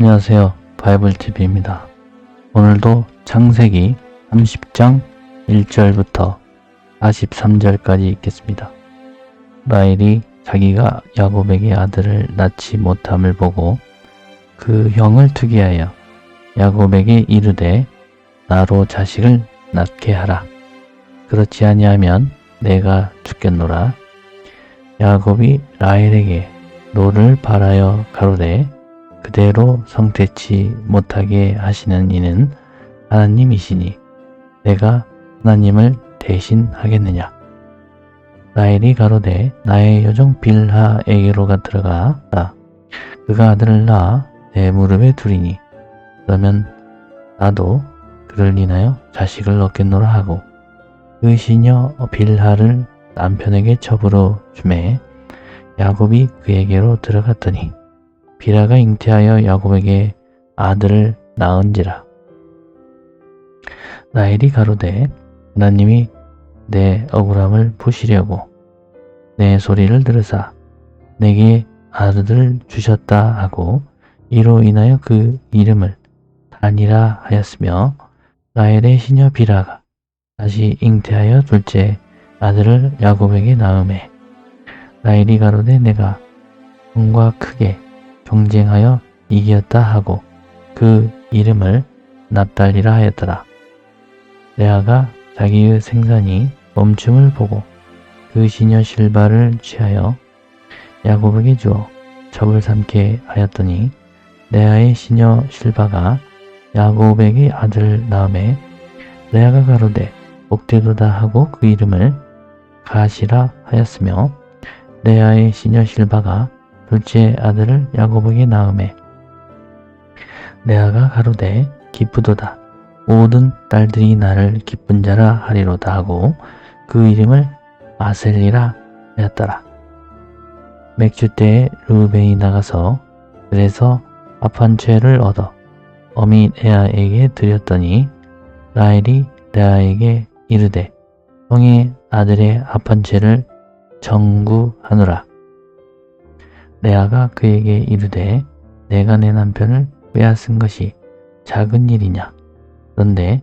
안녕하세요. 바이블TV입니다. 오늘도 창세기 30장 1절부터 43절까지 읽겠습니다. 라헬이 자기가 야곱에게 아들을 낳지 못함을 보고 그 형을 투기하여 야곱에게 이르되 나로 자식을 낳게 하라. 그렇지 아니하면 내가 죽겠노라. 야곱이 라헬에게 노를 바라여 가로되 그대로 성태치 못하게 하시는 이는 하나님이시니 내가 하나님을 대신하겠느냐. 라헬이 가로되 나의 여종 빌하에게로가 들어가라. 그가 아들을 낳아 내 무릎에 두리니 그러면 나도 그를 인하여 자식을 얻겠노라 하고 그 시녀 빌하를 남편에게 첩으로 주매 야곱이 그에게로 들어갔더니 빌하가 잉태하여 야곱에게 아들을 낳은지라. 라헬이 가로되 하나님이 내 억울함을 보시려고 내 소리를 들으사 내게 아들을 주셨다 하고 이로 인하여 그 이름을 단이라 하였으며 라헬의 시녀 빌하가 다시 잉태하여 둘째 아들을 야곱에게 낳음에 라헬이 가로되 내가 형과 크게 경쟁하여 이겼다 하고 그 이름을 납달리라 하였더라. 레아가 자기의 생산이 멈춤을 보고 그 시녀 실바를 취하여 야곱에게 주어 첩을 삼게 하였더니 레아의 시녀 실바가 야곱에게 아들을 낳음에 레아가 가로되 복되도다 하고 그 이름을 가시라 하였으며 레아의 시녀 실바가 둘째 아들을 야곱에게 낳음에 레아가 가로되 기쁘도다. 모든 딸들이 나를 기쁜 자라 하리로다 하고 그 이름을 아셀리라 하였더라. 맥주 때에 르우벤이 나가서 그래서 합한 채를 얻어 어미 레아에게 드렸더니 라헬이 레아에게 이르되 형의 아들의 합한 채를 정구하노라. 레아가 그에게 이르되 내가 내 남편을 빼앗은 것이 작은 일이냐. 그런데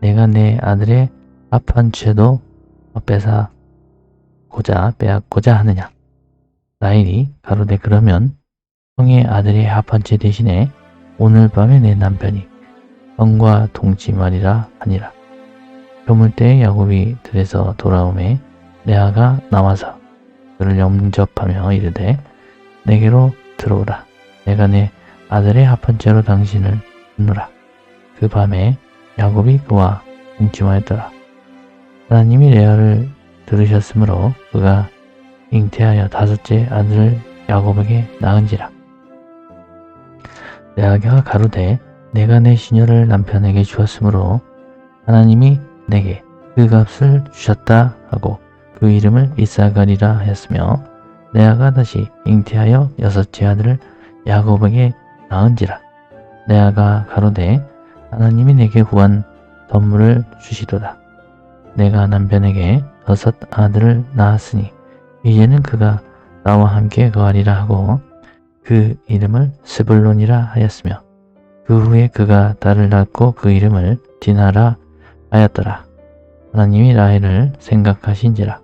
내가 내 아들의 합한 채도 빼앗고자 하느냐. 라헬이 가로되 그러면 형의 아들의 합한 채 대신에 오늘 밤에 내 남편이 형과 동침하리라 하니라. 저물 때에 야곱이 들에서 돌아오매 레아가 나와서 그를 영접하며 이르되 내게로 들어오라. 내가 내 아들의 합한 채로 당신을 낳노라. 그 밤에 야곱이 그와 동침하였더라. 하나님이 레아를 들으셨으므로 그가 잉태하여 다섯째 아들을 야곱에게 낳은지라. 레아가 가로되 내가 내 시녀를 남편에게 주었으므로 하나님이 내게 그 값을 주셨다 하고 그 이름을 이사가리라 하였으며 레아가 다시 잉태하여 여섯째 아들을 야곱에게 낳은지라. 레아가 가로되 하나님이 내게 구한 선물을 주시도다. 내가 남편에게 여섯 아들을 낳았으니 이제는 그가 나와 함께 거하리라 하고 그 이름을 스불론이라 하였으며 그 후에 그가 딸을 낳고 그 이름을 디나라 하였더라. 하나님이 라헬을 생각하신지라.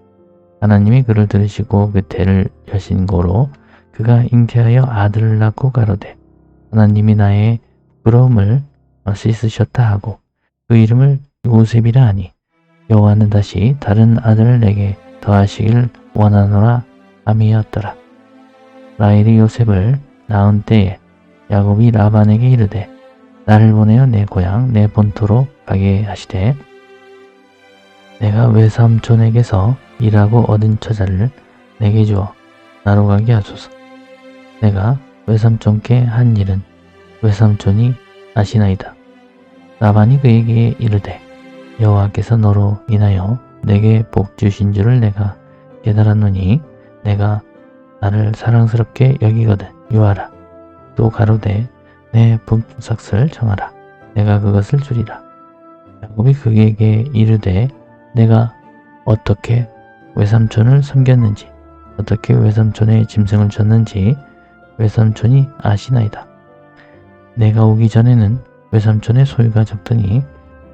하나님이 그를 들으시고 그 태를 여신 고로 그가 잉태하여 아들을 낳고 가로되 하나님이 나의 부러움을 씻으셨다 하고 그 이름을 요셉이라 하니 여호와는 다시 다른 아들을 내게 더하시길 원하노라 함이었더라. 라헬이 요셉을 낳은 때에 야곱이 라반에게 이르되 나를 보내어 내 고향 내 본토로 가게 하시되 내가 외삼촌에게서 일하고 얻은 처자를 내게 주어 나로 가게 하소서. 내가 외삼촌께 한 일은 외삼촌이 아시나이다. 라반이 그에게 이르되 여호와께서 너로 인하여 내게 복 주신 줄을 내가 깨달았노니 내가 나를 사랑스럽게 여기거든 유하라. 또 가로되 내 품삯을 정하라. 내가 그것을 주리라. 야곱이 그에게 이르되 내가 어떻게 외삼촌을 섬겼는지 어떻게 외삼촌의 짐승을 줬는지 외삼촌이 아시나이다. 내가 오기 전에는 외삼촌의 소유가 적더니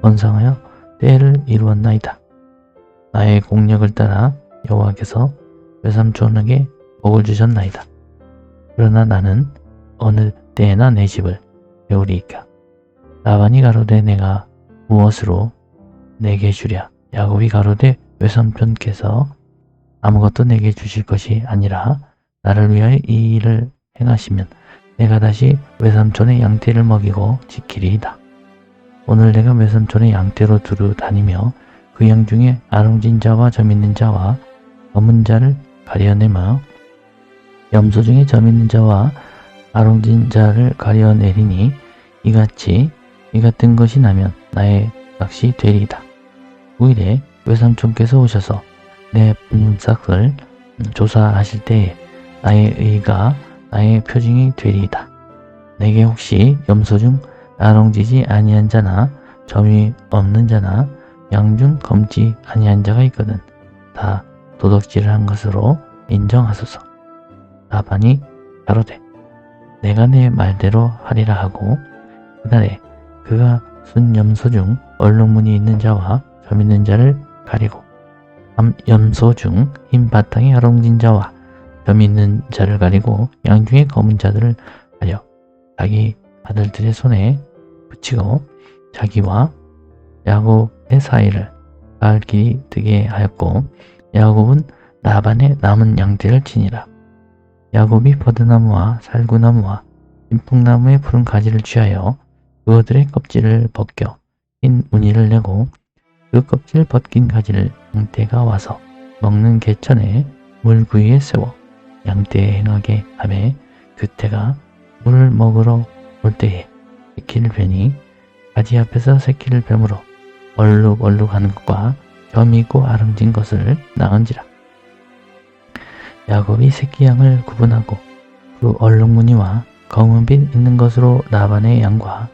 번성하여 때를 이루었나이다. 나의 공력을 따라 여호와께서 외삼촌에게 복을 주셨나이다. 그러나 나는 어느 때에나 내 집을 배우리이까. 라반이 가로되 내가 무엇으로 내게 주랴. 야곱이 가로되 외삼촌께서 아무것도 내게 주실 것이 아니라 나를 위하여 이 일을 행하시면 내가 다시 외삼촌의 양떼를 먹이고 지키리이다. 오늘 내가 외삼촌의 양떼로 두루 다니며 그 양 중에 아롱진 자와 점 있는 자와 검은 자를 가려내며 염소 중에 점 있는 자와 아롱진 자를 가려내리니 이 같은 것이 나면 나의 낚시 되리이다. 9일에 외삼촌께서 오셔서 내 품삯을 조사하실 때에 나의 의가 나의 표징이 되리이다. 내게 혹시 염소 중 아롱지지 아니한 자나 점이 없는 자나 양 중 검지 아니한 자가 있거든 다 도둑질을 한 것으로 인정하소서. 라반이 가로되 내가 내 말대로 하리라 하고 그날에 그가 순 염소 중 얼룩무늬 있는 자와 점 있는 자를 가리고 염소 중 흰 바탕에 아롱진 자와 점 있는 자를 가리고 양 중에 검은 자들을 가려 자기 아들들의 손에 붙이고 자기와 야곱의 사이를 가을 길이 되게 하였고 야곱은 라반의 남은 양떼를 치니라. 야곱이 버드나무와 살구나무와 진풍나무의 푸른 가지를 취하여 그것들의 껍질을 벗겨 흰 무늬를 내고 그 껍질 벗긴 가지를 양떼가 와서 먹는 개천에 물구이에 세워 양떼에 행하게 하며 그때가 물을 먹으러 올 때에 새끼를 베니 가지 앞에서 새끼를 뱀으로 얼룩얼룩하는 것과 점이 있고 아름진 것을 낳은지라. 야곱이 새끼 양을 구분하고 그 얼룩무늬와 검은빛 있는 것으로 라반의 양과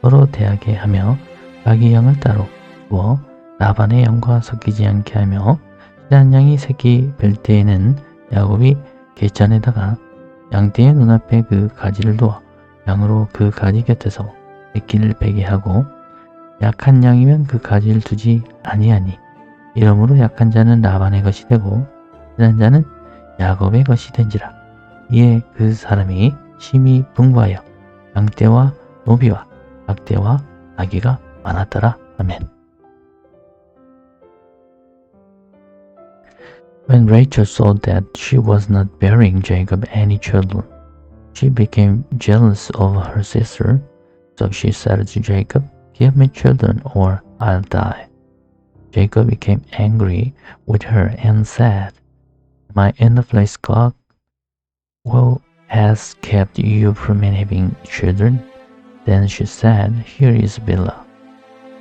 서로 대하게 하며 자기 양을 따로 두어 라반의 양과 섞이지 않게 하며 실한 양이 새끼 뵐 때에는 야곱이 개천에다가 양떼의 눈앞에 그 가지를 두어 양으로 그 가지 곁에서 새끼를 베게 하고 약한 양이면 그 가지를 두지 아니하니 이러므로 약한 자는 라반의 것이 되고 실한 자는 야곱의 것이 된지라. 이에 그 사람이 심히 분부하여 양떼와 노비와 낙떼와 나귀가 많았더라. 아멘. When Rachel saw that she was not bearing Jacob any children, she became jealous of her sister. So she said to Jacob, "Give me children or I'll die." Jacob became angry with her and said, "My infamous God, who has kept you from having children?" Then she said, "Here is Bilhah,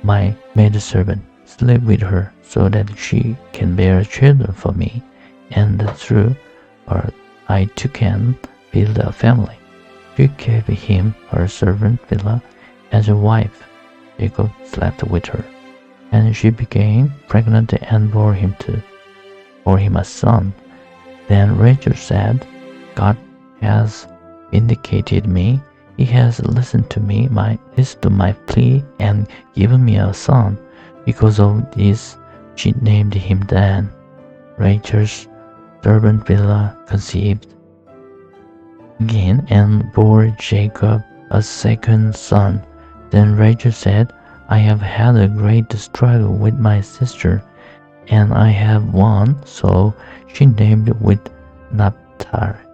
my maidservant. Sleep with her so that she can bear children for me, and through her I too can build a family." She gave him her servant Bilhah as a wife. Jacob slept with her, and she became pregnant and bore him a son. Then Rachel said, "God has vindicated me. He has listened to my plea and given me a son." Because of this, she named him Dan. Rachel's servant Bilhah conceived again and bore Jacob a second son. Then Rachel said, "I have had a great struggle with my sister, and I have won." So she named it Naphtali.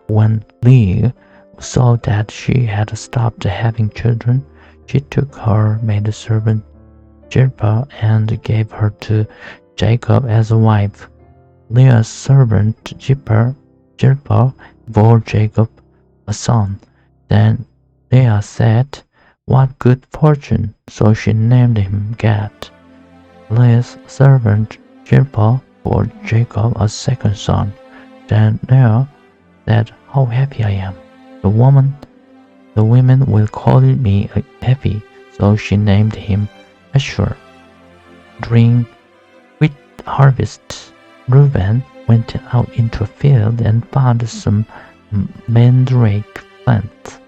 When Leah saw that she had stopped having children, she took her maidservant Zilpah and gave her to Jacob as a wife. Leah's servant Zilpah bore Jacob a son. Then Leah said, "What good fortune!" So she named him Gad. Leah's servant Zilpah bore Jacob a second son. Then Leah said, "How happy I am! The women will call me happy." So she named him Asher. During wheat harvest, Reuben went out into a field and found some mandrake plants.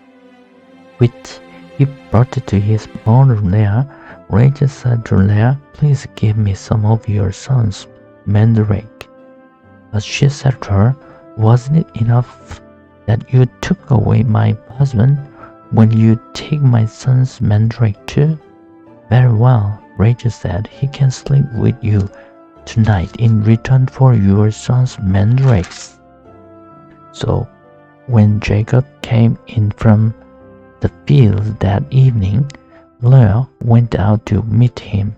which he brought to his mother Leah, Rachel said to Leah, "Please give me some of your son's mandrake." But she said to her, "Wasn't it enough that you took away my husband? Will you take my son's mandrake too?" "Very well," Rachel said, "he can sleep with you tonight in return for your son's mandrakes." So when Jacob came in from the field that evening, Leah went out to meet him.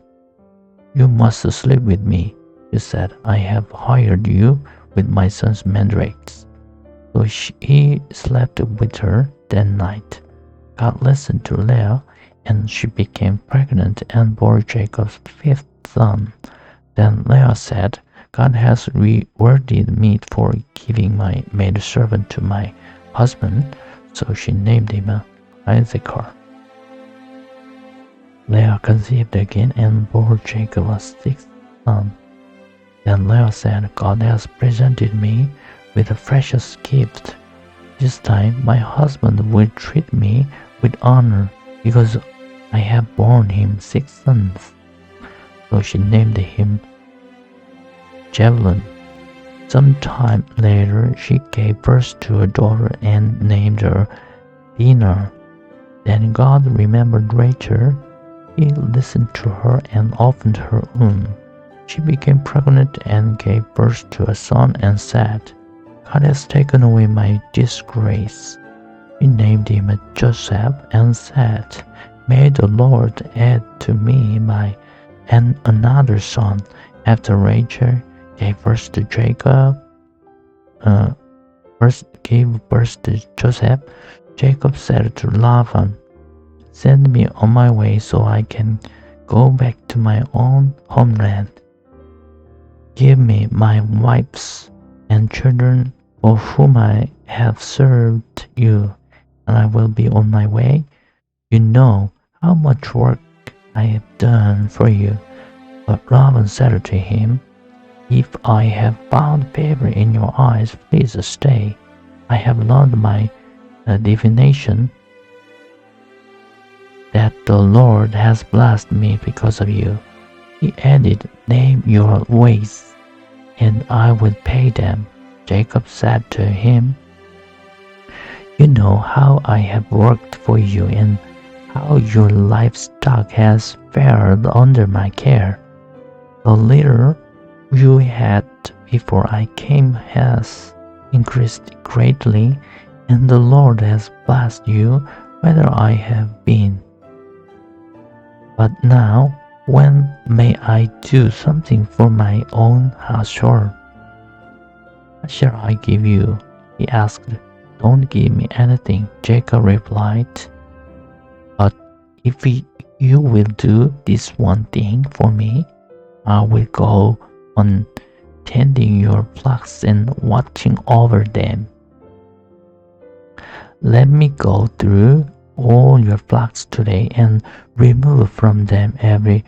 "You must sleep with me," she said. "I have hired you with my son's mandrakes." So he slept with her that night. God listened to Leah, and she became pregnant and bore Jacob's fifth son. Then Leah said, "God has rewarded me for giving my maidservant to my husband." So she named him Issachar. Leah conceived again and bore Jacob a sixth son. Then Leah said, "God has presented me with a precious gift. This time my husband will treat me with honor because I have borne him 6 sons." So she named him Zebulun. Sometime later she gave birth to a daughter and named her Dinah. Then God remembered Rachel. He listened to her and opened her womb. She became pregnant and gave birth to a son and said, "God has taken away my disgrace." She named him Joseph and said, "May the Lord add to me another son." After Rachel gave birth to Joseph, Jacob said to Laban, "Send me on my way so I can go back to my own homeland. Give me my wives and children for whom I have served you, and I will be on my way. You know how much work I have done for you." But Laban said to him, "If I have found favor in your eyes, please stay. I have learned my divination that the Lord has blessed me because of you." He added, "Name your ways, and I will pay them." Jacob said to him, "You know how I have worked for you and how your livestock has fared under my care. The little you had before I came has increased greatly, and the Lord has blessed you whether I have been. But now, when may I do something for my own household?" "What shall I give you?" he asked. "Don't give me anything," Jacob replied. "But if you will do this one thing for me, I will go on tending your flocks and watching over them. Let me go through all your flocks today and remove from them every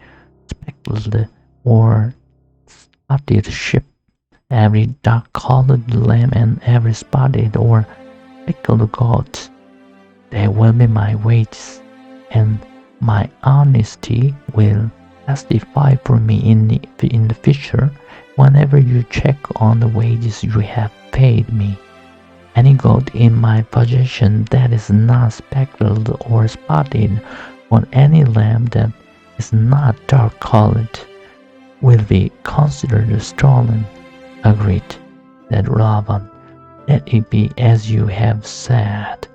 speckled or spotted sheep, every dark-colored lamb, and every spotted or speckled goat. They will be my wages, and my honesty will testify for me in the future whenever you check on the wages you have paid me. Any goat in my possession that is not speckled or spotted, or any lamb that is not dark-colored, will be considered stolen." "Agreed," said Laban. "Let it be as you have said."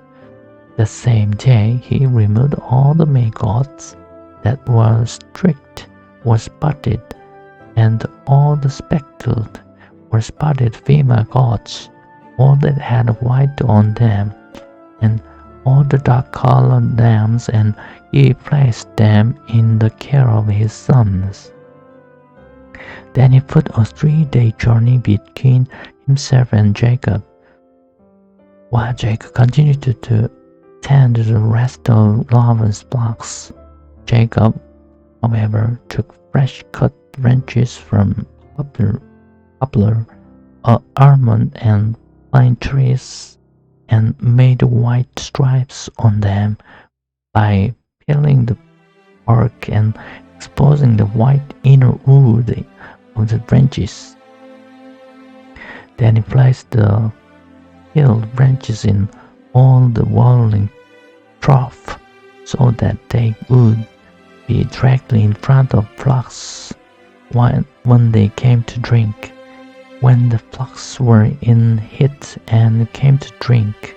The same day he removed all the male goats that were streaked or spotted, and all the speckled or spotted female goats, all that had white on them, and all the dark-colored lambs, and he placed them in the care of his sons. Then he put a 3-day journey between himself and Jacob. While Jacob continued to tend the rest of Laban's flocks, Jacob, however, took fresh-cut branches from poplar, almond, and pine trees, and made white stripes on them by peeling the bark and exposing the white inner wood of the branches. Then he placed the peeled branches in all the watering trough so that they would be directly in front of flocks when they came to drink. When the flocks were in heat and came to drink,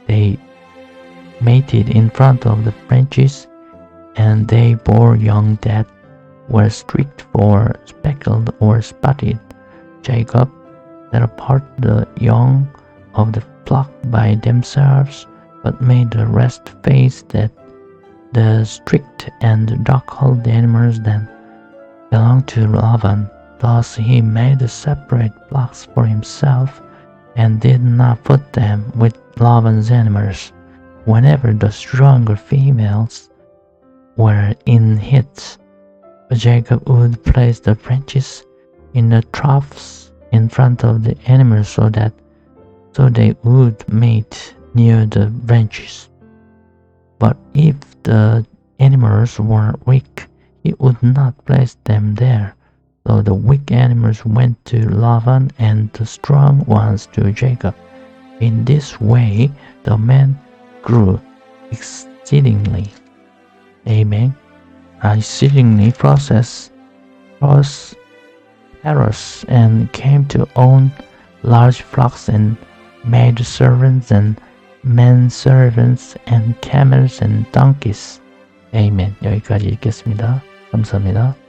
they mated in front of the branches, and they bore young that were streaked or speckled or spotted. Jacob set apart the young of the flock by themselves, but made the rest face that the streaked and dark-hulled animals that belonged to Laban. Thus he made separate flocks for himself, and did not put them with Laban's animals. Whenever the stronger females were in heat, Jacob would place the branches in the troughs in front of the animals so they would mate near the branches. But if the animals were weak, he would not place them there. So the weak animals went to Laban and the strong ones to Jacob. In this way, the man grew exceedingly. Amen. Exceedingly prosperous and came to own large flocks and maid servants and men servants and camels and donkeys. Amen. 여기까지 읽겠습니다. 감사합니다.